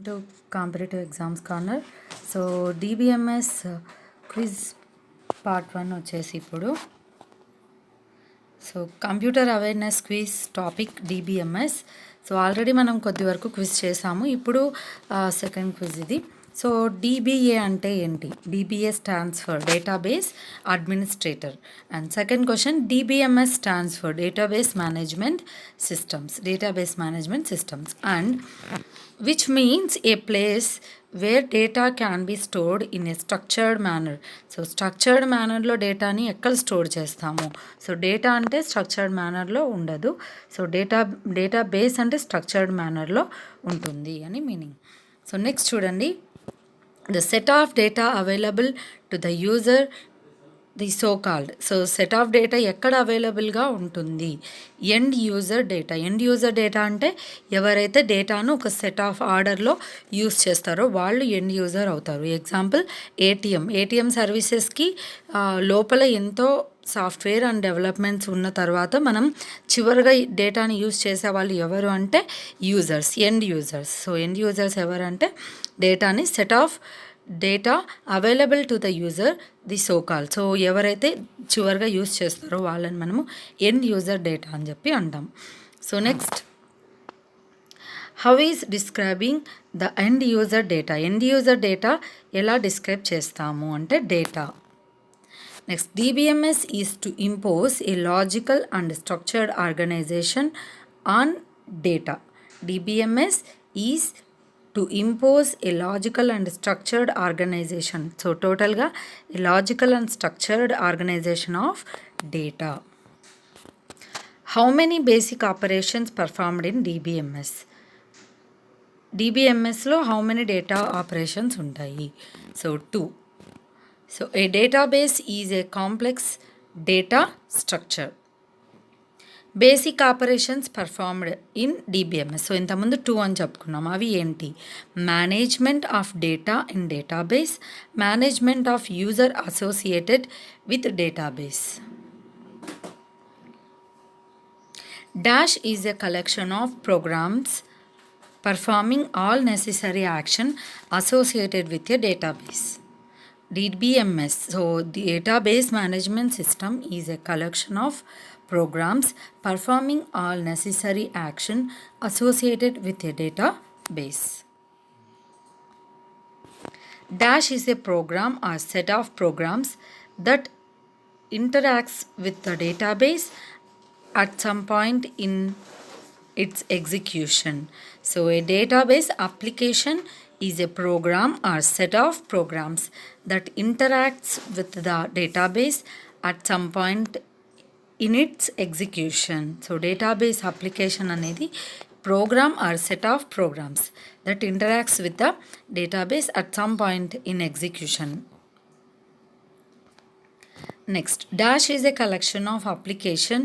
to Competitive Exams Corner. So DBMS quiz part 1 వచ్చేసి ఇప్పుడు. So computer awareness quiz topic DBMS. So already మనం కొద్ది వరకు quiz చేసాము. ఇప్పుడు సెకండ్ క్విజ్ ఇది. సో DBA అంటే ఏంటి? DBA stands for database administrator. And second question, DBMS stands for database management systems. Database management systems and which means a place where data can be stored in a structured manner. So structured మేనర్లో డేటాని ఎక్కడ store చేస్తాము? So data అంటే structured మేనర్లో ఉండదు. So database అంటే structured మేనర్లో ఉంటుంది అని మీనింగ్. సో నెక్స్ట్ చూడండి, the set of data available to the user, the so called. So set of data ఎక్కడ అవైలబుల్గా ఉంటుంది? End user data. End user data అంటే ఎవరైతే డేటాను ఒక సెట్ ఆఫ్ ఆర్డర్లో యూజ్ చేస్తారో వాళ్ళు ఎండ్ యూజర్ అవుతారు. ఎగ్జాంపుల్ ఏటీఎం సర్వీసెస్కి లోపల ఎంతో సాఫ్ట్వేర్ అండ్ డెవలప్మెంట్స్ ఉన్న తర్వాత మనం చివరిగా డేటాని యూజ్ చేసే వాళ్ళు ఎవరు అంటే users, end users. So end users ఎవరంటే డేటాని set of data available to the user, the so call. So ఎవరైతే చివరిగా యూజ్ చేస్తారో వాళ్ళని మనము ఎండ్ యూజర్ డేటా అని చెప్పి అంటాం. So next, how is describing the end user data. End user data ఎలా డిస్క్రైబ్ చేస్తాము అంటే data. Next, DBMS is to impose a logical and structured organisation on data. DBMS is to impose a logical and structured organization. So totalga a logical and structured organization of data. How many basic operations performed in DBMS? DBMS lo how many data operations untayi? So 2. So a database is a complex data structure. Basic operations performed in DBMS. So ఇంతకుముందు 2 అని చెప్పుకున్నాం. అవి ఏంటి? Management of data in database, management of user associated with database. Dash is a collection of programs performing all necessary action associated with a database. DBMS, so the database management system is a collection of programs performing all necessary action associated with a database. Dash is a program or set of programs that interacts with the database at some point in its execution. So a database application is a program or set of programs that interacts with the database at some point in its execution. So database application అనేది program or set of programs that interacts with the database at some point in execution. Next, Dash is a collection of application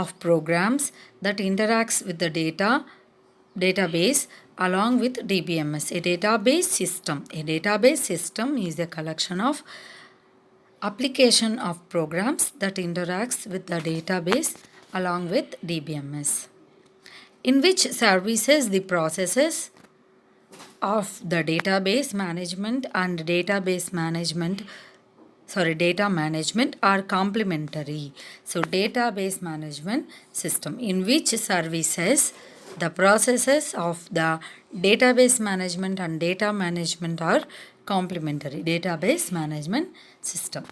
of programs that interacts with the database along with DBMS. A database system is a collection of application of programs that interacts with the database along with DBMS, in which services the processes of the database management and data management are complementary. So database management system in which services the processes of the database management and data management are complementary. Database management system.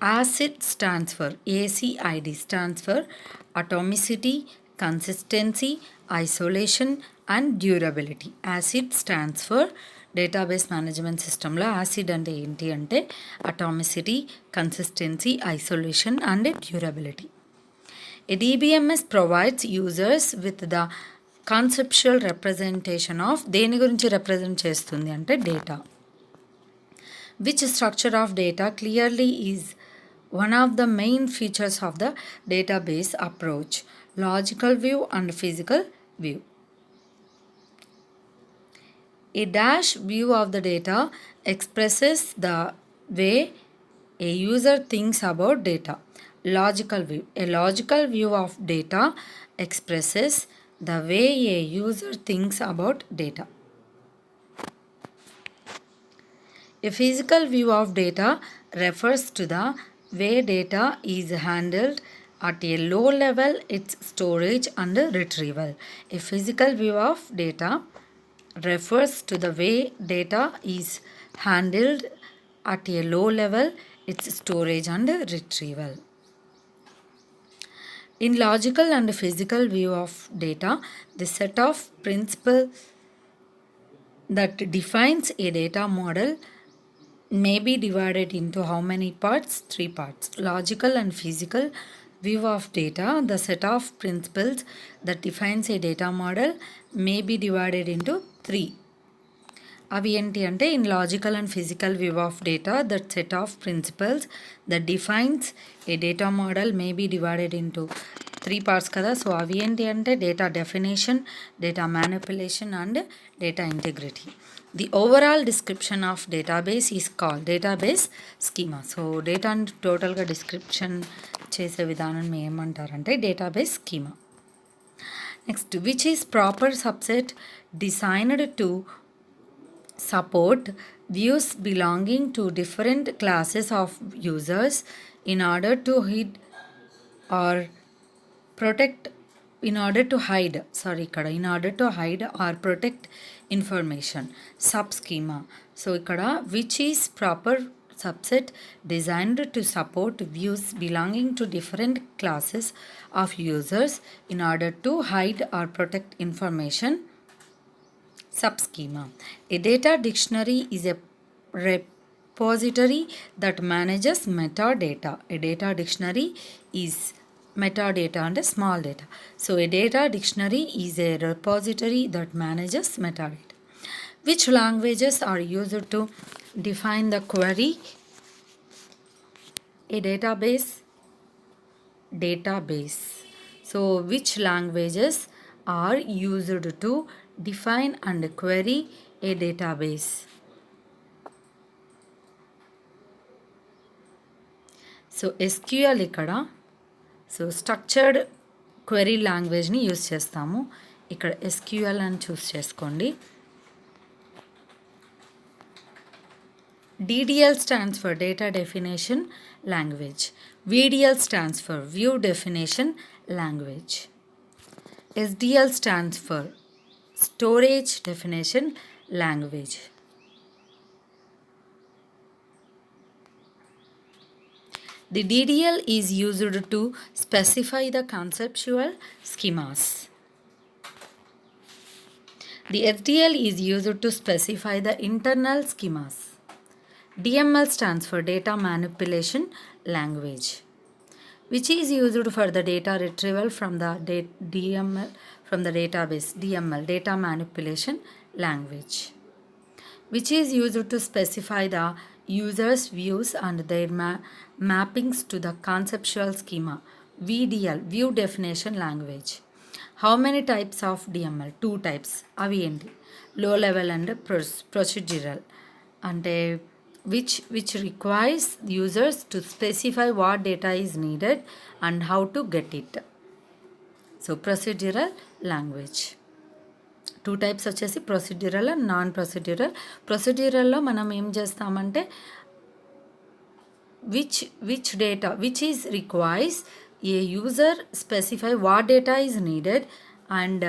ACID stands for ACID stands for atomicity, consistency, isolation and durability. ACID stands for database management సిస్టంలో acid అంటే ఏంటి అంటే atomicity, consistency, isolation and durability. A DBMS provides users with the conceptual representation of, దేని గురించి represent చేస్తుంది అంటే data. Which structure of data clearly is one of the main features of the database approach, logical view and physical view. A dash view of the data expresses the way a user thinks about data. Logical view. A logical view of data expresses the way a user thinks about data. A physical view of data refers to the way data is handled at a low level, its storage and retrieval. A physical view of data refers to the way data is handled at a low level, its storage and retrieval. In logical and physical view of data, the set of principles that defines a data model may be divided into how many parts? 3 parts. Logical and physical view of data, the set of principles that defines a data model may be divided into 3. అవి ఏంటి అంటే in logical and physical view of data that set of principles that defines a data model may be divided into 3 parts కదా. So అవి ఏంటి అంటే data definition, data manipulation and data integrity. The overall description of database is call database schema. So డేటాని టోటల్గా description చేసే విధానం ఏమంటారంటే database schema. Next, which is proper subset designed to support views belonging to different classes of users in order to hide or protect in order to hide or protect information. Sub schema. So ikkada which is proper subset designed to support views belonging to different classes of users in order to hide or protect information. Subschema. A data dictionary is a repository that manages metadata. A data dictionary is metadata and small data. So a data dictionary is a repository that manages metadata. Which languages are used to define the query? A database. So which languages are used to define and query a database? So SQL ఇక్కడ structured query లాంగ్వేజ్ని use చేస్తాము. ఇక్కడ SQL అని చూస్ చేసుకోండి. DDL stands for Data Definition Language. VDL stands for View Definition Language. SDL stands for Storage Definition Language. The DDL is used to specify the conceptual schemas. The SDL is used to specify the internal schemas. DML stands for Data Manipulation Language, which is used for the data retrieval from the DML from the database. DML, Data Manipulation Language, which is used to specify the user's views and their mappings to the conceptual schema. VDL, View Definition Language. How many types of DML? 2 types. అవి ఏంటి? Low level and procedural. అంటే which requires users to specify what data is needed and how to get it. So procedural language. 2 types వచ్చేసి procedural and non procedural. ప్రొసీడ్యూరల్లో మనం ఏం చేస్తామంటే which data which is requires a user specify what data is needed and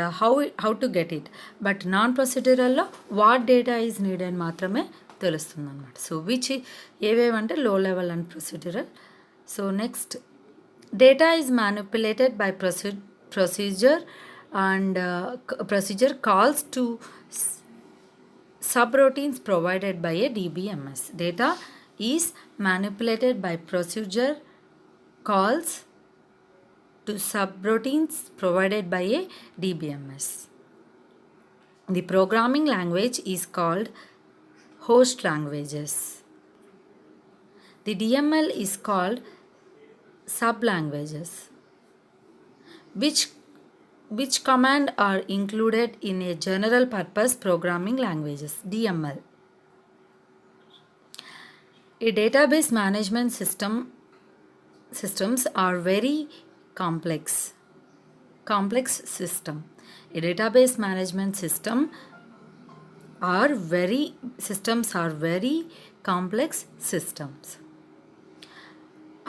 how to get it. But non ప్రొసీడ్యూరల్లో what data is needed మాత్రమే తెలుస్తుంది అన్నమాట. So which ఏవేవంటే లో level and procedural. So next, data is manipulated by procedure and procedure calls to subroutines provided by a DBMS. Data is manipulated by procedure calls to subroutines provided by a DBMS. The programming language is called host languages. The DML is called sublanguages. Which command are included in a general purpose programming languages? DML. A database management systems are very complex system. A database management systems are very complex systems.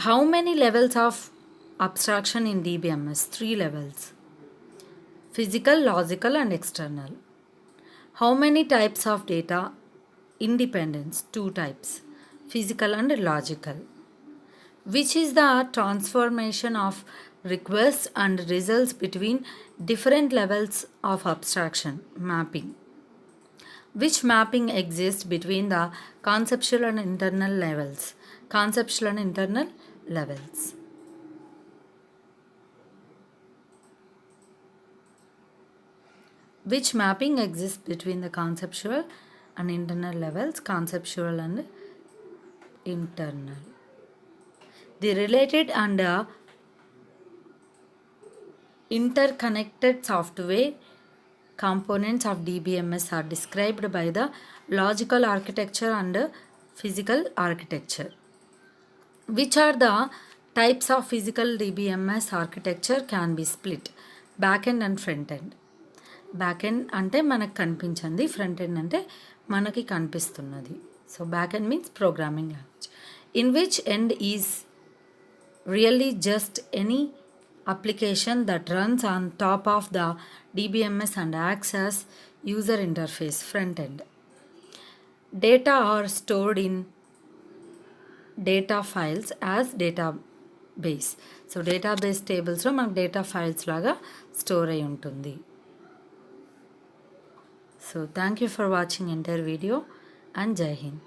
How many levels of abstraction in DBMS? 3 levels: physical, logical, and external. How many types of data independence? 2 types: physical and logical. Which is the transformation of requests and results between different levels of abstraction? Mapping. Which mapping exists between the conceptual and internal levels? Conceptual and internal levels. Which mapping exists between the conceptual and internal levels? Conceptual and internal. The related and interconnected software components of DBMS are described by the logical architecture and physical architecture. Which are the types of physical DBMS architecture can be split? Back end and front end. Back end అంటే మనకు కనిపించింది, front end అంటే మనకి కనిపిస్తున్నది. So back end means programming language. In which end is really just any application that runs on top of the DBMS and acts as user interface, front end. Data are stored in data files as database. So database tables లో మనకు data files లాగా store అయి ఉంటుంది. So thank you for watching entire video and Jai Hind.